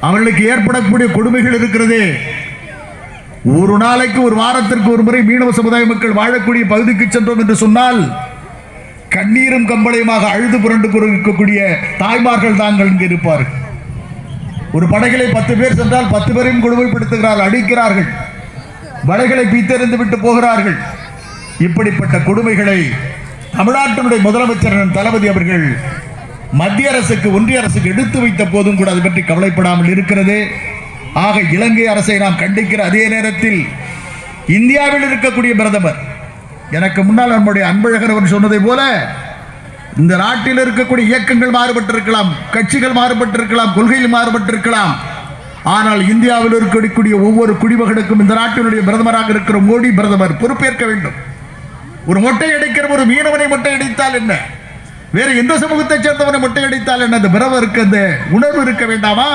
அவர்களுக்கு ஏற்படக்கூடிய கொடுமைகள் இருக்கிறது. ஒரு நாளைக்கு ஒரு வாரத்திற்கு ஒரு முறை மீனவ சமுதாய மக்கள் வாழக்கூடிய பகுதிக்கு சென்றோம் என்று சொன்னால் கண்ணீரும் கம்பளையுமாக அழுது புரண்டு இருக்கக்கூடிய தாய்மார்கள் தாங்கள் இங்கு இருப்பார்கள். ஒரு படகிலே 10 பேர் சென்றால் 10 பேரையும் கொடுமைப்படுத்துகிறார்கள், அடிக்கிறார்கள், வலைகளை பீத்தெறிந்து விட்டு போகிறார்கள். இப்படிப்பட்ட கொடுமைகளை தமிழ்நாட்டினுடைய முதலமைச்சர் தளபதி அவர்கள் மத்திய அரசுக்கு ஒன்றிய அரசுக்கு எடுத்து வைத்த போதும் கூட அது பற்றி கவலைப்படாமல் இருக்கிறது. ஆக இலங்கை அரசை நாம் கண்டிக்கிற அதே நேரத்தில் இந்தியாவில் இருக்கக்கூடிய பிரதமர், எனக்கு முன்னால் நம்முடைய அன்பழகர் அவர் சொன்னதை போல இந்த நாட்டில் இருக்கக்கூடிய இயக்கங்கள் மாறுபட்டிருக்கலாம், கட்சிகள் மாறுபட்டிருக்கலாம், கொள்கையில் மாறுபட்டிருக்கலாம். ஆனால் இந்தியாவில் இருக்கக்கூடிய ஒவ்வொரு குடிமகனுக்கும் இந்த நாட்டினுடைய பிரதமராக இருக்கிற மோடி பிரதமர் பொறுப்பேற்க வேண்டும். ஒரு மொட்டை அடிக்கிற ஒரு மீனவனை மொட்டை அடித்தால் என்ன, வேறு எந்த சமூகத்தை சேர்ந்தவனை மொட்டை அடித்தால் என்ன, அந்த பிரதமருக்கு அந்த உணர்வு இருக்க வேண்டாமா?